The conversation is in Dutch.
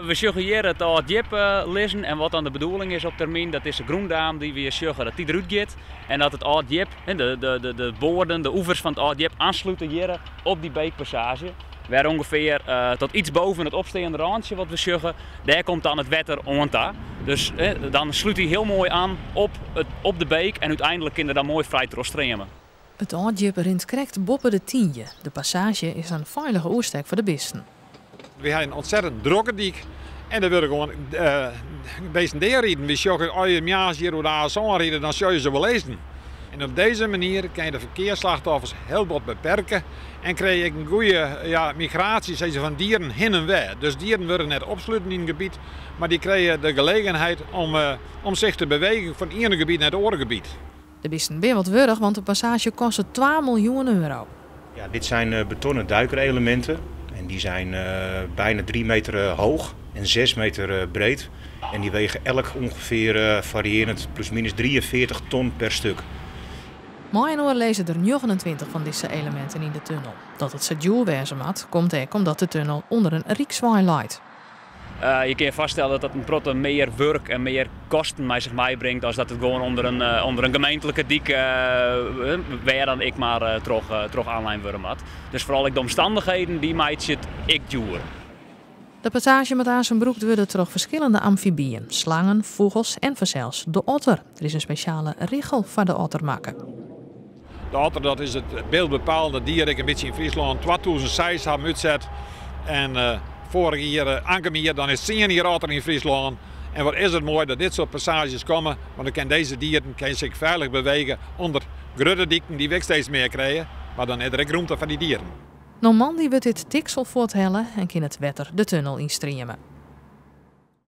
We sjuggen hier het oud jip lezen en wat dan de bedoeling is op termijn, dat is de groendaam die we sjuggen, dat die eruit gaat. En dat het oud jip, de boorden, de oevers van het oud jip aansluiten hier op die beekpassage. Waar ongeveer tot iets boven het opsteende randje wat we sjuggen, daar komt dan het water aan. Dus dan sluit hij heel mooi aan op de beek en uiteindelijk kunnen er dan mooi vrij stromen. Het oud jip rint correct boven de tienje. De passage is een veilige oerstek voor de beesten. We hebben een ontzettend drukke dik en dan willen we gewoon deze rijden. We sjoggen als je mjaas hier hoe daar zo rijden, dan zou je ze wel lezen. En op deze manier kan je de verkeersslachtoffers heel wat beperken en krijg je een goede migratie van dieren heen en weer. Dus dieren worden net opsluiten in het gebied, maar die krijgen de gelegenheid om zich te bewegen van het ene gebied naar het andere gebied. De beesten ben wat wurg, want de passage kostte 2 miljoen euro. Ja, dit zijn betonnen duikerelementen en die zijn bijna 3 meter hoog en 6 meter breed. En die wegen elk ongeveer variërend plus-minus 43 ton per stuk. Mooi lezen er 29 van deze elementen in de tunnel. Dat het zo duur wezen moet, komt ook omdat de tunnel onder een rijkswaai leidt. Je kan je vaststellen dat een protte meer werk en meer kosten met zich meebrengt als dat het gewoon onder een gemeentelijke dik waar dan ik maar terug aanlijn worden had. Dus vooral de omstandigheden die maakt het ik duur. De passage met Azenbroek worden door verschillende amfibieën, slangen, vogels en zelfs de otter. Er is een speciale regel voor de ottermakken. De otter dat is het beeldbepalende dier dat ik een beetje in Friesland 2006 heb uitgezet. En vorig jaar anker hier, dan is 10 jaar otter in Friesland. En wat is het mooi dat dit soort passages komen, want dan kan deze dieren zich veilig bewegen onder grote dikken die we steeds meer krijgen. Maar dan is er ook ruimte van die dieren. Normandy wordt dit tiksel voorthellen en kan het water de tunnel instreamen.